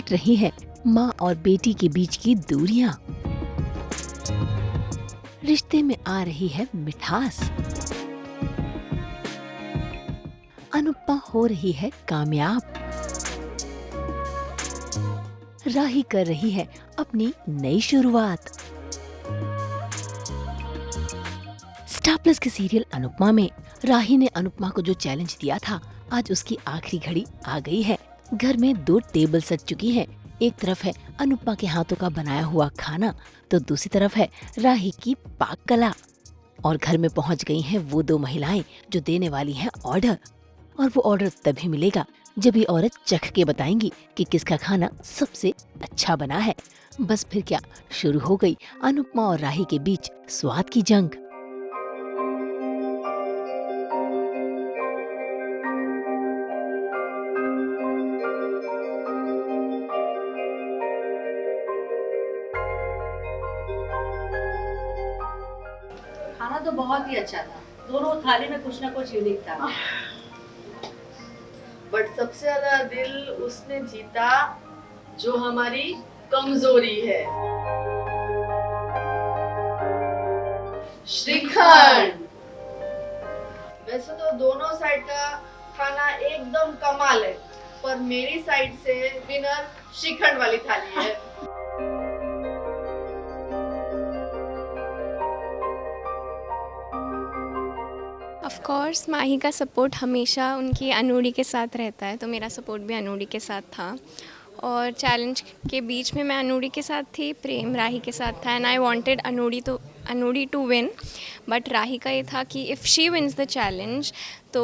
घट रही है माँ और बेटी के बीच की दूरियां। रिश्ते में आ रही है मिठास। अनुपमा हो रही है कामयाब। राही कर रही है अपनी नई शुरुआत। स्टार प्लस के सीरियल अनुपमा में राही ने अनुपमा को जो चैलेंज दिया था, आज उसकी आखिरी घड़ी आ गई है। घर में 2 टेबल सज चुकी हैं। एक तरफ है अनुपमा के हाथों का बनाया हुआ खाना, तो दूसरी तरफ है राही की पाक कला। और घर में पहुंच गई हैं वो 2 महिलाएं जो देने वाली हैं ऑर्डर। और वो ऑर्डर तभी मिलेगा जब ये औरत चख के बताएंगी कि किसका खाना सबसे अच्छा बना है। बस फिर क्या, शुरू हो गई अनुपमा और राही के बीच स्वाद की जंग। खाना तो बहुत ही अच्छा था, दोनों थाली में कुछ ना कुछ यूनिक था। बट सबसे ज्यादा दिल उसने जीता जो हमारी कमजोरी है, श्रीखंड। वैसे तो दोनों साइड का खाना एकदम कमाल है, पर मेरी साइड से विनर श्रीखंड वाली थाली है। ऑफ कोर्स माही का सपोर्ट हमेशा उनकी अनूड़ी के साथ रहता है, तो मेरा सपोर्ट भी अनूड़ी के साथ था। और चैलेंज के बीच में मैं अनूड़ी के साथ थी, प्रेम राही के साथ था, and I wanted Anudi to win. But Rahi का ये था कि if she wins the challenge तो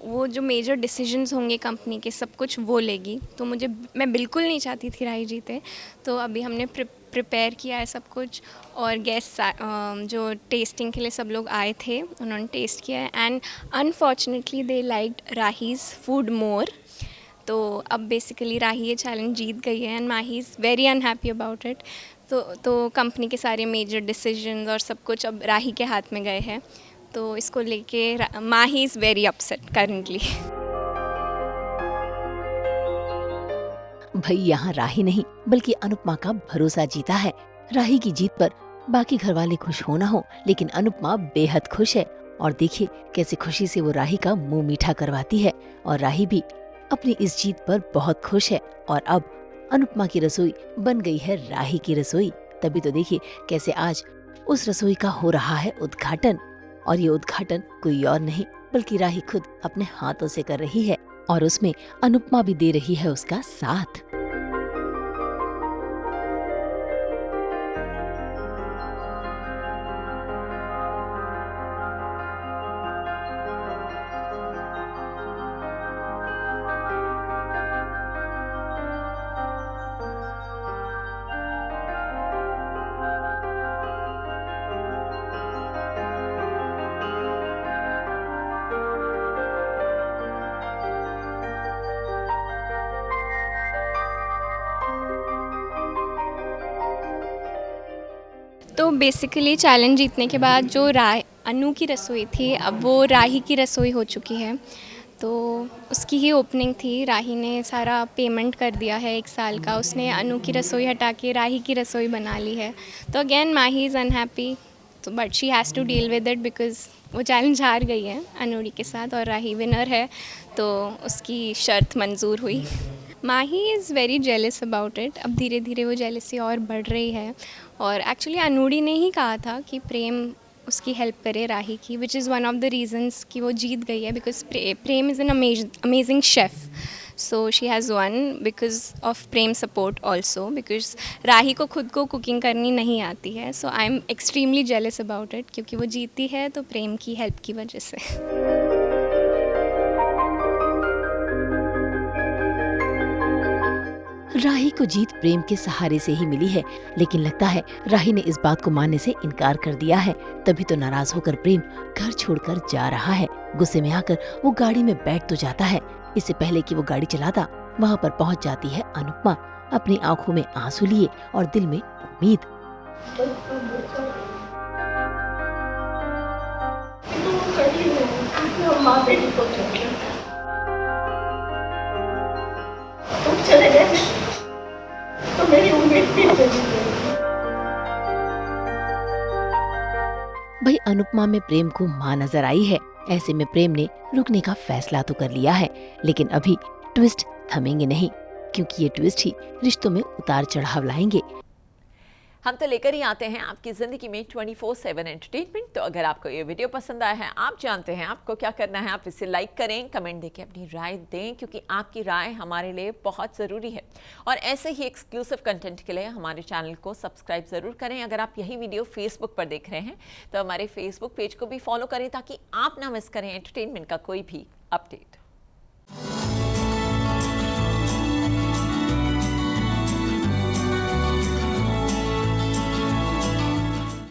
वो जो मेजर डिसीजंस होंगे कंपनी के, सब कुछ वो लेगी। तो मैं बिल्कुल नहीं चाहती थी राही जीते। तो अभी हमने प्रिपेयर किया है सब कुछ, और गेस्ट जो टेस्टिंग के लिए सब लोग आए थे, उन्होंने टेस्ट किया है, and unfortunately they liked Rahi's food more. तो अब बेसिकली राही ये चैलेंज जीत गई है, and Mahi is very unhappy about it. तो कंपनी के सारे मेजर डिसीजंस और सब कुछ अब राही के हाथ में गए हैं। तो इसको लेके माही इज़ वेरी अपसेट करंटली। भाई यहाँ राही नहीं बल्कि अनुपमा का भरोसा जीता है। राही की जीत पर बाकी घर वाले खुश हो ना हो, लेकिन अनुपमा बेहद खुश है। और देखिए कैसे खुशी से वो राही का मुंह मीठा करवाती है। और राही भी अपनी इस जीत पर बहुत खुश है। और अब अनुपमा की रसोई बन गई है राही की रसोई। तभी तो देखिए कैसे आज उस रसोई का हो रहा है उद्घाटन। और ये उद्घाटन कोई और नहीं बल्कि राही खुद अपने हाथों से कर रही है, और उसमें अनुपमा भी दे रही है उसका साथ। तो बेसिकली चैलेंज जीतने के बाद जो अनु की रसोई थी, अब वो राही की रसोई हो चुकी है। तो उसकी ही ओपनिंग थी। राही ने सारा पेमेंट कर दिया है 1 साल का। उसने अनु की रसोई हटा के राही की रसोई बना ली है। तो अगेन माही इज़ अनहैप्पी, तो but she has to deal with it because वो चैलेंज हार गई है अनूरी के साथ, और राही विनर है, तो उसकी शर्त मंजूर हुई। Mahi is very jealous about it. अब धीरे धीरे वो जेलसी और बढ़ रही है। और एक्चुअली अनूरी ने ही कहा था कि प्रेम उसकी हेल्प करे राही की, which is one of the reasons कि वो जीत गई है, because Prem is an amazing chef. So she has won because of Prem support also, because Rahi को खुद को कुकिंग करनी नहीं आती है। So I am extremely jealous about it, क्योंकि वो जीती है तो प्रेम की हेल्प की वजह से। राही को जीत प्रेम के सहारे से ही मिली है, लेकिन लगता है राही ने इस बात को मानने से इनकार कर दिया है। तभी तो नाराज होकर प्रेम घर छोड़कर जा रहा है। गुस्से में आकर वो गाड़ी में बैठ तो जाता है। इससे पहले कि वो गाड़ी चलाता, वहाँ पर पहुँच जाती है अनुपमा, अपनी आंखों में आंसू लिए और दिल में उम्मीद। चले गए तो मेरी उम्मीद भी चली गई। भाई अनुपमा में प्रेम को माँ नजर आई है। ऐसे में प्रेम ने रुकने का फैसला तो कर लिया है, लेकिन अभी ट्विस्ट थमेंगे नहीं, क्योंकि ये ट्विस्ट ही रिश्तों में उतार चढ़ाव लाएंगे। हम तो लेकर ही आते हैं आपकी ज़िंदगी में 24/7 एंटरटेनमेंट। तो अगर आपको ये वीडियो पसंद आया है, आप जानते हैं आपको क्या करना है। आप इसे लाइक करें, कमेंट देके अपनी राय दें, क्योंकि आपकी राय हमारे लिए बहुत ज़रूरी है। और ऐसे ही एक्सक्लूसिव कंटेंट के लिए हमारे चैनल को सब्सक्राइब ज़रूर करें। अगर आप यही वीडियो फेसबुक पर देख रहे हैं तो हमारे फेसबुक पेज को भी फॉलो करें, ताकि आप ना मिस करें एंटरटेनमेंट का कोई भी अपडेट।